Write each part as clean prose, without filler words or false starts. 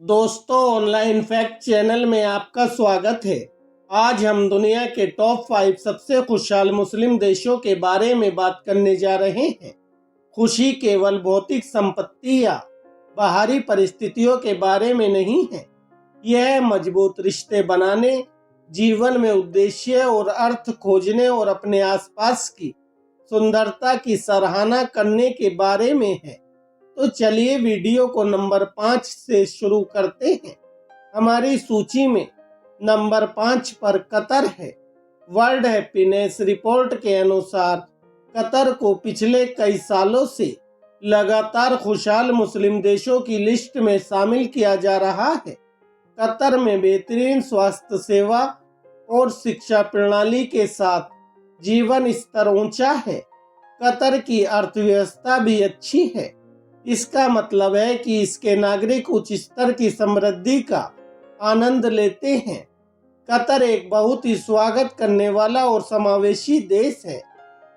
दोस्तों, online fact channel में आपका स्वागत है। आज हम दुनिया के टॉप 5 सबसे खुशहाल मुस्लिम देशों के बारे में बात करने जा रहे हैं। खुशी केवल भौतिक संपत्ति या बाहरी परिस्थितियों के बारे में नहीं है। यह मजबूत रिश्ते बनाने, जीवन में उद्देश्य और अर्थ खोजने और अपने आसपास की सुंदरता की सराहना करने के बारे में है। तो चलिए वीडियो को नंबर 5 से शुरू करते हैं। हमारी सूची में नंबर 5 पर कतर है। वर्ल्ड हैप्पीनेस रिपोर्ट के अनुसार कतर को पिछले कई सालों से लगातार खुशहाल मुस्लिम देशों की लिस्ट में शामिल किया जा रहा है। कतर में बेहतरीन स्वास्थ्य सेवा और शिक्षा प्रणाली के साथ जीवन स्तर ऊंचा है। कतर की अर्थव्यवस्था भी अच्छी है। इसका मतलब है कि इसके नागरिक उच्च स्तर की समृद्धि का आनंद लेते हैं। कतर एक बहुत ही स्वागत करने वाला और समावेशी देश है।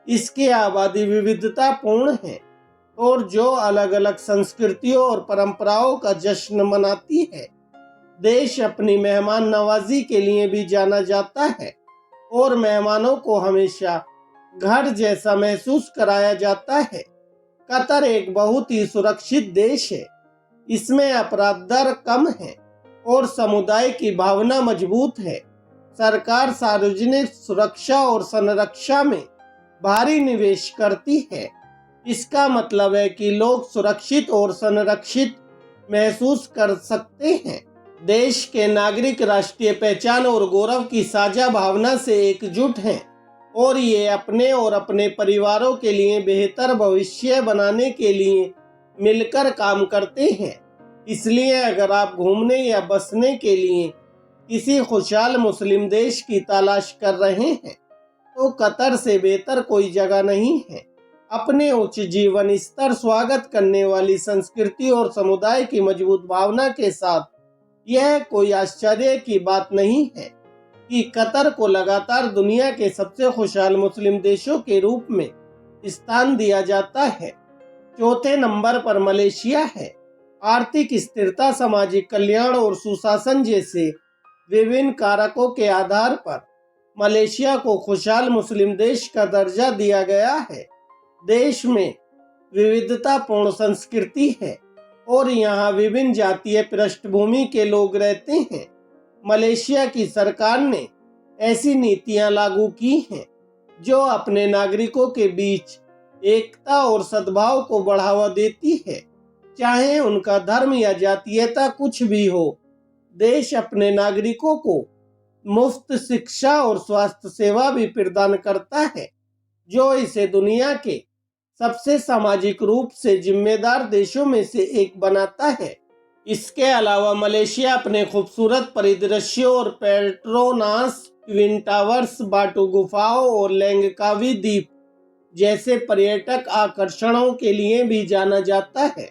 इसकी आबादी विविधतापूर्ण है और जो अलग अलग संस्कृतियों और परंपराओं का जश्न मनाती है। देश अपनी मेहमान नवाजी के लिए भी जाना जाता है और मेहमानों को हमेशा घर जैसा महसूस कराया जाता है। कतर एक बहुत ही सुरक्षित देश है। इसमें अपराध दर कम है और समुदाय की भावना मजबूत है। सरकार सार्वजनिक सुरक्षा और संरक्षा में भारी निवेश करती है। इसका मतलब है कि लोग सुरक्षित और संरक्षित महसूस कर सकते हैं। देश के नागरिक राष्ट्रीय पहचान और गौरव की साझा भावना से एकजुट हैं और ये अपने और अपने परिवारों के लिए बेहतर भविष्य बनाने के लिए मिलकर काम करते हैं। इसलिए अगर आप घूमने या बसने के लिए किसी खुशहाल मुस्लिम देश की तलाश कर रहे हैं तो कतर से बेहतर कोई जगह नहीं है। अपने उच्च जीवन स्तर, स्वागत करने वाली संस्कृति और समुदाय की मजबूत भावना के साथ यह कोई आश्चर्य की बात नहीं है कि कतर को लगातार दुनिया के सबसे खुशहाल मुस्लिम देशों के रूप में स्थान दिया जाता है। चौथे नंबर पर मलेशिया है। आर्थिक स्थिरता, सामाजिक कल्याण और सुशासन जैसे विभिन्न कारकों के आधार पर मलेशिया को खुशहाल मुस्लिम देश का दर्जा दिया गया है। देश में विविधतापूर्ण संस्कृति है और यहाँ विभिन्न जातीय पृष्ठभूमि के लोग रहते हैं। मलेशिया की सरकार ने ऐसी नीतियां लागू की हैं जो अपने नागरिकों के बीच एकता और सद्भाव को बढ़ावा देती है, चाहे उनका धर्म या जातीयता कुछ भी हो। देश अपने नागरिकों को मुफ्त शिक्षा और स्वास्थ्य सेवा भी प्रदान करता है, जो इसे दुनिया के सबसे सामाजिक रूप से जिम्मेदार देशों में से एक बनाता है। इसके अलावा मलेशिया अपने खूबसूरत परिदृश्यों और पेट्रोनास ट्विन टावर्स, बाटू गुफाओं और लैंगकावी द्वीप जैसे पर्यटक आकर्षणों के लिए भी जाना जाता है।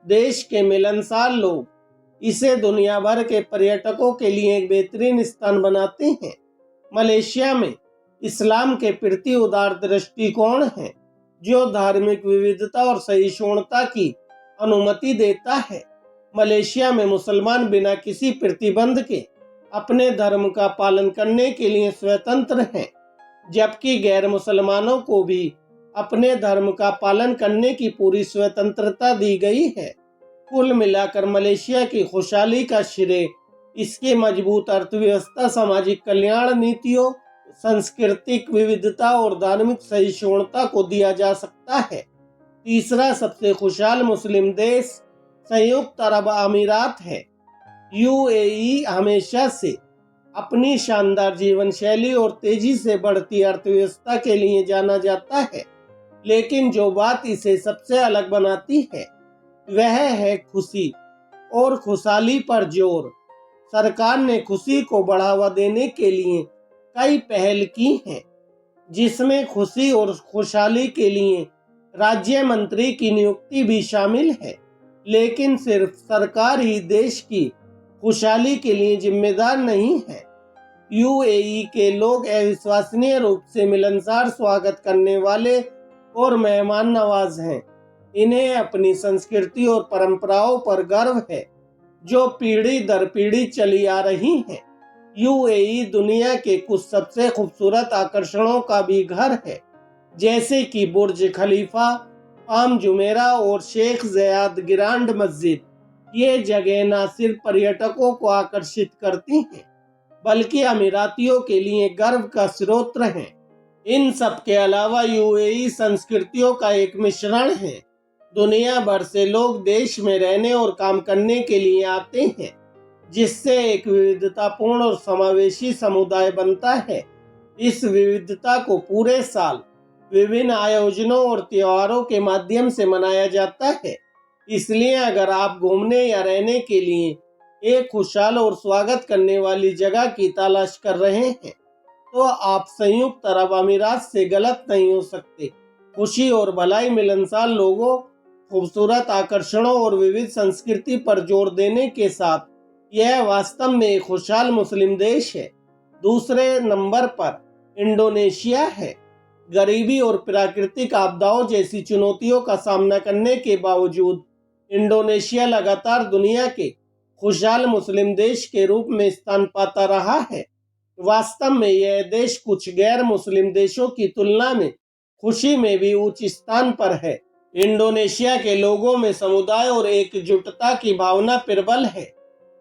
देश के मिलनसार लोग इसे दुनिया भर के पर्यटकों के लिए एक बेहतरीन स्थान बनाते हैं। मलेशिया में इस्लाम के प्रति उदार दृष्टिकोण है, जो धार्मिक विविधता और सहिष्णुता की अनुमति देता है। मलेशिया में मुसलमान बिना किसी प्रतिबंध के अपने धर्म का पालन करने के लिए स्वतंत्र हैं, जबकि गैर मुसलमानों को भी अपने धर्म का पालन करने की पूरी स्वतंत्रता दी गई है। कुल मिलाकर मलेशिया की खुशहाली का श्रेय इसकी मजबूत अर्थव्यवस्था, सामाजिक कल्याण नीतियों, सांस्कृतिक विविधता और धार्मिक सहिष्णुता को दिया जा सकता है। तीसरा सबसे खुशहाल मुस्लिम देश संयुक्त अरब अमीरात है। यूएई हमेशा से अपनी शानदार जीवन शैली और तेजी से बढ़ती अर्थव्यवस्था के लिए जाना जाता है, लेकिन जो बात इसे सबसे अलग बनाती है वह है खुशी और खुशहाली पर जोर। सरकार ने खुशी को बढ़ावा देने के लिए कई पहल की हैं, जिसमें खुशी और खुशहाली के लिए राज्य मंत्री की नियुक्ति भी शामिल है। लेकिन सिर्फ सरकार ही देश की खुशहाली के लिए जिम्मेदार नहीं है। यूएई के लोग अविश्वसनीय रूप से मिलनसार, स्वागत करने वाले और मेहमान नवाज हैं। इन्हें अपनी संस्कृति और परंपराओं पर गर्व है। जो पीढ़ी दर पीढ़ी चली आ रही हैं। यूएई दुनिया के कुछ सबसे खूबसूरत आकर्षणों का भी घर है, जैसे कि बुर्ज खलीफा, पाम जुमेरा और शेख ज़ायद ग्रैंड मस्जिद। ये जगह न सिर्फ पर्यटकों को आकर्षित करती हैं, बल्कि अमीरातियों के लिए गर्व का स्रोत हैं। इन सब के अलावा यूएई संस्कृतियों का एक मिश्रण है। दुनिया भर से लोग देश में रहने और काम करने के लिए आते हैं, जिससे एक विविधतापूर्ण और समावेशी समुदाय बनता है। इस विविधता को पूरे साल विभिन्न आयोजनों और त्योहारों के माध्यम से मनाया जाता है। इसलिए अगर आप घूमने या रहने के लिए एक खुशहाल और स्वागत करने वाली जगह की तलाश कर रहे हैं, तो आप संयुक्त अरब अमीरात से गलत नहीं हो सकते। खुशी और भलाई, मिलनसार लोगों, खूबसूरत आकर्षणों और विविध संस्कृति पर जोर देने के साथ यह वास्तव में एक खुशहाल मुस्लिम देश है। दूसरे नंबर पर इंडोनेशिया है। गरीबी और प्राकृतिक आपदाओं जैसी चुनौतियों का सामना करने के बावजूद इंडोनेशिया लगातार दुनिया के खुशहाल मुस्लिम देश के रूप में स्थान पाता रहा है। वास्तव में यह देश कुछ गैर मुस्लिम देशों की तुलना में खुशी में भी उच्च स्थान पर है। इंडोनेशिया के लोगों में समुदाय और एकजुटता की भावना प्रबल है।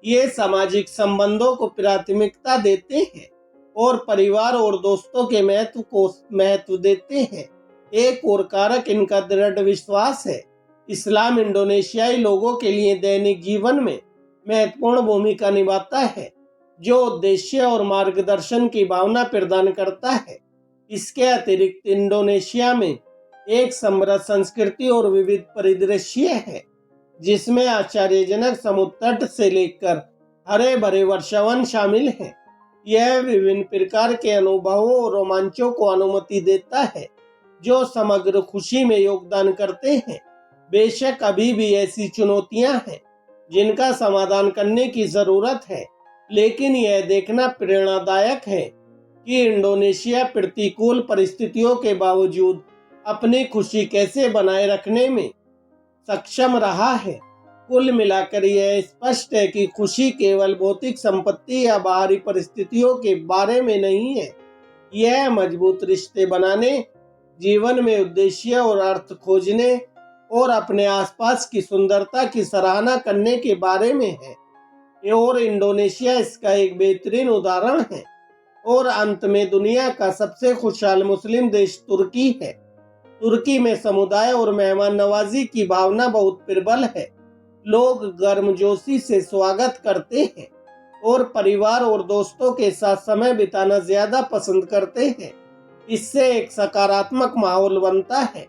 ये सामाजिक संबंधों को प्राथमिकता देते हैं और परिवार और दोस्तों के महत्व को महत्व देते हैं। एक और कारक इनका दृढ़ विश्वास है। इस्लाम इंडोनेशियाई लोगों के लिए दैनिक जीवन में महत्वपूर्ण भूमिका निभाता है, जो उद्देश्य और मार्गदर्शन की भावना प्रदान करता है। इसके अतिरिक्त इंडोनेशिया में एक समृद्ध संस्कृति और विविध परिदृश्य है, जिसमें आश्चर्यजनक समुद्र तट से लेकर हरे भरे वर्षावन शामिल हैं। यह विभिन्न प्रकार के अनुभवों और रोमांचों को अनुमति देता है, जो समग्र खुशी में योगदान करते हैं। बेशक अभी भी ऐसी चुनौतियां हैं जिनका समाधान करने की जरूरत है, लेकिन यह देखना प्रेरणादायक है कि इंडोनेशिया प्रतिकूल परिस्थितियों के बावजूद अपनी खुशी कैसे बनाए रखने में सक्षम रहा है। कुल मिलाकर यह स्पष्ट है कि खुशी केवल भौतिक संपत्ति या बाहरी परिस्थितियों के बारे में नहीं है। यह मजबूत रिश्ते बनाने, जीवन में उद्देश्य और अर्थ खोजने और अपने आसपास की सुंदरता की सराहना करने के बारे में है। और इंडोनेशिया इसका एक बेहतरीन उदाहरण है। और अंत में दुनिया का सबसे खुशहाल मुस्लिम देश तुर्की है। तुर्की में समुदाय और मेहमान नवाजी की भावना बहुत प्रबल है। लोग गर्मजोशी से स्वागत करते हैं और परिवार और दोस्तों के साथ समय बिताना ज्यादा पसंद करते हैं। इससे एक सकारात्मक माहौल बनता है,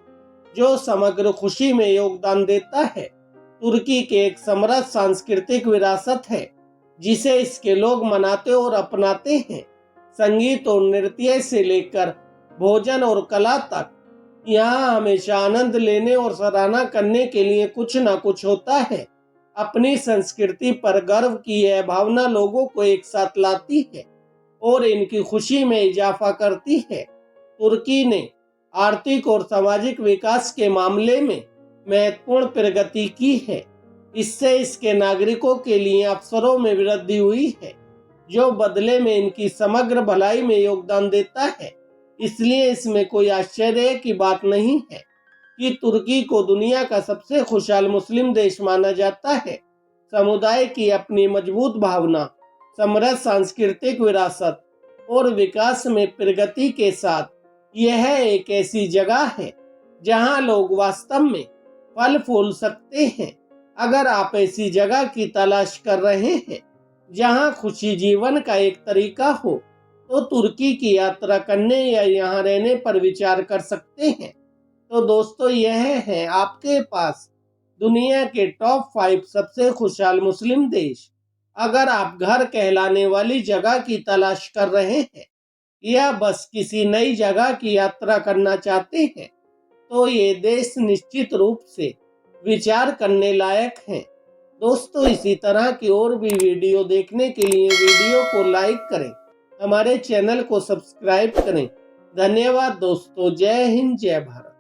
जो समग्र खुशी में योगदान देता है। तुर्की के एक समृद्ध सांस्कृतिक विरासत है, जिसे इसके लोग मनाते और अपनाते हैं। संगीत और नृत्य से लेकर भोजन और कला तक, यहाँ हमेशा आनंद लेने और सराहना करने के लिए कुछ न कुछ होता है। अपनी संस्कृति पर गर्व की यह भावना लोगों को एक साथ लाती है और इनकी खुशी में इजाफा करती है। तुर्की ने आर्थिक और सामाजिक विकास के मामले में महत्वपूर्ण प्रगति की है। इससे इसके नागरिकों के लिए अवसरों में वृद्धि हुई है, जो बदले में इनकी समग्र भलाई में योगदान देता है। इसलिए इसमें कोई आश्चर्य की बात नहीं है कि तुर्की को दुनिया का सबसे खुशहाल मुस्लिम देश माना जाता है। समुदाय की अपनी मजबूत भावना, समृद्ध सांस्कृतिक विरासत और विकास में प्रगति के साथ यह एक ऐसी जगह है जहां लोग वास्तव में फल फूल सकते हैं। अगर आप ऐसी जगह की तलाश कर रहे हैं जहां खुशी जीवन का एक तरीका हो, तो तुर्की की यात्रा करने या यहाँ रहने पर विचार कर सकते हैं। तो दोस्तों, यह है आपके पास दुनिया के टॉप 5 सबसे खुशहाल मुस्लिम देश। अगर आप घर कहलाने वाली जगह की तलाश कर रहे हैं या बस किसी नई जगह की यात्रा करना चाहते हैं, तो ये देश निश्चित रूप से विचार करने लायक हैं। दोस्तों, इसी तरह की और भी वीडियो देखने के लिए वीडियो को लाइक करें, हमारे चैनल को सब्सक्राइब करें। धन्यवाद दोस्तों। जय हिंद, जय भारत।